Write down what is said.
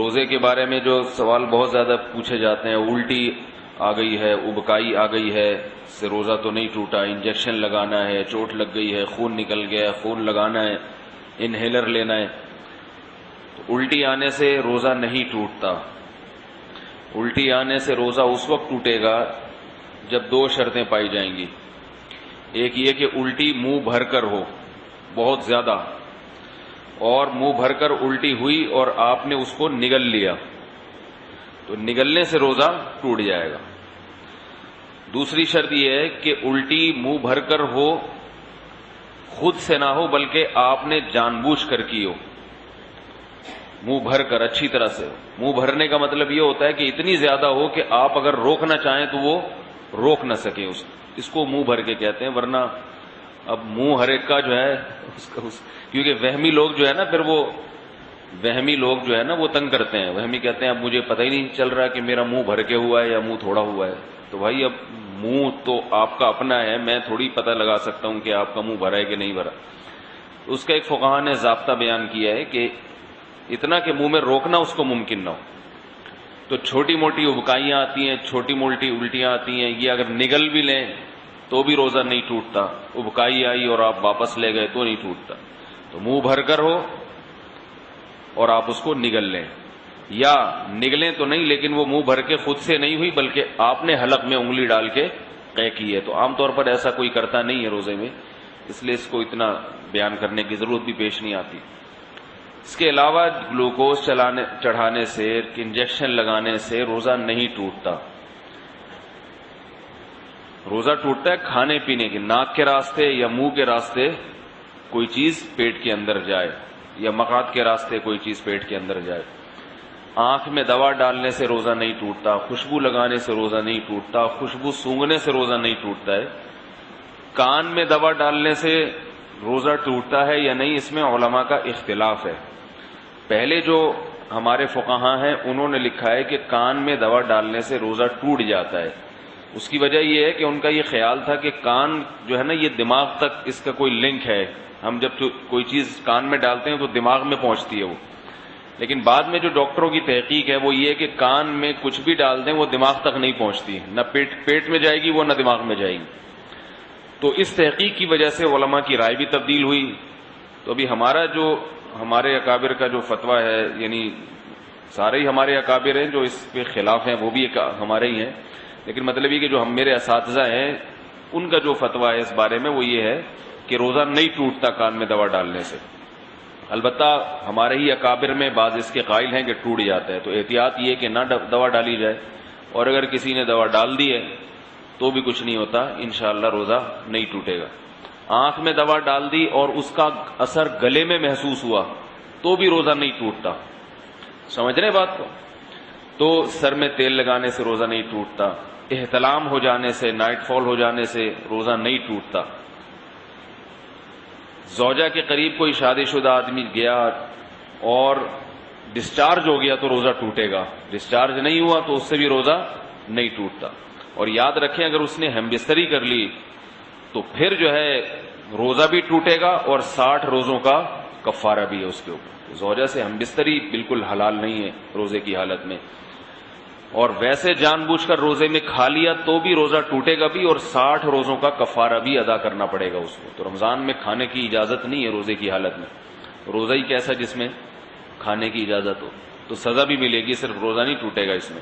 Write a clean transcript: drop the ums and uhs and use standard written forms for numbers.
روزے کے بارے میں جو سوال بہت زیادہ پوچھے جاتے ہیں، الٹی آ گئی ہے، ابکائی آ گئی ہے، اس سے روزہ تو نہیں ٹوٹا، انجیکشن لگانا ہے، چوٹ لگ گئی ہے، خون نکل گیا ہے، خون لگانا ہے، انہیلر لینا ہے. تو الٹی آنے سے روزہ نہیں ٹوٹتا. الٹی آنے سے روزہ اس وقت ٹوٹے گا جب دو شرطیں پائی جائیں گی. ایک یہ کہ الٹی منہ بھر کر ہو بہت زیادہ، اور منہ بھر کر الٹی ہوئی اور آپ نے اس کو نگل لیا، تو نگلنے سے روزہ ٹوٹ جائے گا. دوسری شرط یہ ہے کہ الٹی منہ بھر کر ہو، خود سے نہ ہو بلکہ آپ نے جان بوجھ کر کی ہو، منہ بھر کر اچھی طرح سے. منہ بھرنے کا مطلب یہ ہوتا ہے کہ اتنی زیادہ ہو کہ آپ اگر روکنا چاہیں تو وہ روک نہ سکیں، اس کو منہ بھر کے کہتے ہیں. ورنہ اب منہ ہر ایک کا جو ہے کیونکہ وہمی لوگ جو ہے نا، پھر وہ وہمی لوگ جو ہے نا وہ تنگ کرتے ہیں. وہمی کہتے ہیں اب مجھے پتہ ہی نہیں چل رہا کہ میرا منہ بھر کے ہوا ہے یا منہ تھوڑا ہوا ہے. تو بھائی اب منہ تو آپ کا اپنا ہے، میں تھوڑی پتہ لگا سکتا ہوں کہ آپ کا منہ بھرا ہے کہ نہیں بھرا. اس کا ایک فقہا نے ضابطہ بیان کیا ہے کہ اتنا کہ منہ میں روکنا اس کو ممکن نہ ہو. تو چھوٹی موٹی ابکائیاں آتی ہیں، چھوٹی موٹی الٹیاں آتی ہیں، یہ اگر نگل بھی لیں تو بھی روزہ نہیں ٹوٹتا. ابکائی آئی اور آپ واپس لے گئے تو نہیں ٹوٹتا. تو منہ بھر کر ہو اور آپ اس کو نگل لیں، یا نگلیں تو نہیں لیکن وہ منہ بھر کے خود سے نہیں ہوئی بلکہ آپ نے حلق میں انگلی ڈال کے قے کی ہے. تو عام طور پر ایسا کوئی کرتا نہیں ہے روزے میں، اس لیے اس کو اتنا بیان کرنے کی ضرورت بھی پیش نہیں آتی. اس کے علاوہ گلوکوز چڑھانے سے، انجیکشن لگانے سے روزہ نہیں ٹوٹتا. روزہ ٹوٹتا ہے کھانے پینے کے، ناک کے راستے یا منہ کے راستے کوئی چیز پیٹ کے اندر جائے، یا مقعد کے راستے کوئی چیز پیٹ کے اندر جائے. آنکھ میں دوا ڈالنے سے روزہ نہیں ٹوٹتا، خوشبو لگانے سے روزہ نہیں ٹوٹتا، خوشبو سونگھنے سے روزہ نہیں ٹوٹتا ہے. کان میں دوا ڈالنے سے روزہ ٹوٹتا ہے یا نہیں، اس میں علماء کا اختلاف ہے. پہلے جو ہمارے فقہاء ہیں انہوں نے لکھا ہے کہ کان میں دوا ڈالنے سے روزہ ٹوٹ جاتا ہے. اس کی وجہ یہ ہے کہ ان کا یہ خیال تھا کہ کان جو ہے نا یہ دماغ تک اس کا کوئی لنک ہے، ہم جب کوئی چیز کان میں ڈالتے ہیں تو دماغ میں پہنچتی ہے وہ. لیکن بعد میں جو ڈاکٹروں کی تحقیق ہے وہ یہ کہ کان میں کچھ بھی ڈال دیں وہ دماغ تک نہیں پہنچتی، نہ پیٹ میں جائے گی وہ، نہ دماغ میں جائے گی. تو اس تحقیق کی وجہ سے علماء کی رائے بھی تبدیل ہوئی. تو ابھی ہمارے اکابر کا جو فتویٰ ہے، یعنی سارے ہی ہمارے اکابر ہیں جو اس کے خلاف ہیں وہ بھی ہمارے ہی ہیں، لیکن مطلب یہ کہ جو میرے اساتذہ ہیں ان کا جو فتویٰ ہے اس بارے میں وہ یہ ہے کہ روزہ نہیں ٹوٹتا کان میں دوا ڈالنے سے. البتہ ہمارے ہی اکابر میں بعض اس کے قائل ہیں کہ ٹوٹ جاتا ہے. تو احتیاط یہ کہ نہ دوا ڈالی جائے، اور اگر کسی نے دوا ڈال دی ہے تو بھی کچھ نہیں ہوتا، انشاءاللہ روزہ نہیں ٹوٹے گا. آنکھ میں دوا ڈال دی اور اس کا اثر گلے میں محسوس ہوا تو بھی روزہ نہیں ٹوٹتا. سمجھ رہے بات کو؟ تو سر میں تیل لگانے سے روزہ نہیں ٹوٹتا، احتلام ہو جانے سے، نائٹ فال ہو جانے سے روزہ نہیں ٹوٹتا. زوجہ کے قریب کوئی شادی شدہ آدمی گیا اور ڈسچارج ہو گیا تو روزہ ٹوٹے گا، ڈسچارج نہیں ہوا تو اس سے بھی روزہ نہیں ٹوٹتا. اور یاد رکھیں اگر اس نے ہم بستری کر لی تو پھر جو ہے روزہ بھی ٹوٹے گا اور 60 روزوں کا کفارہ بھی ہے اس کے اوپر. زوجہ سے ہم بستری بالکل حلال نہیں ہے روزے کی حالت میں، اور ویسے جان بوجھ کر روزے میں کھا لیا تو بھی روزہ ٹوٹے گا بھی، اور 60 روزوں کا کفارہ بھی ادا کرنا پڑے گا اس کو. تو رمضان میں کھانے کی اجازت نہیں ہے روزے کی حالت میں. روزہ ہی کیسا جس میں کھانے کی اجازت ہو، تو سزا بھی ملے گی، صرف روزہ نہیں ٹوٹے گا اس میں.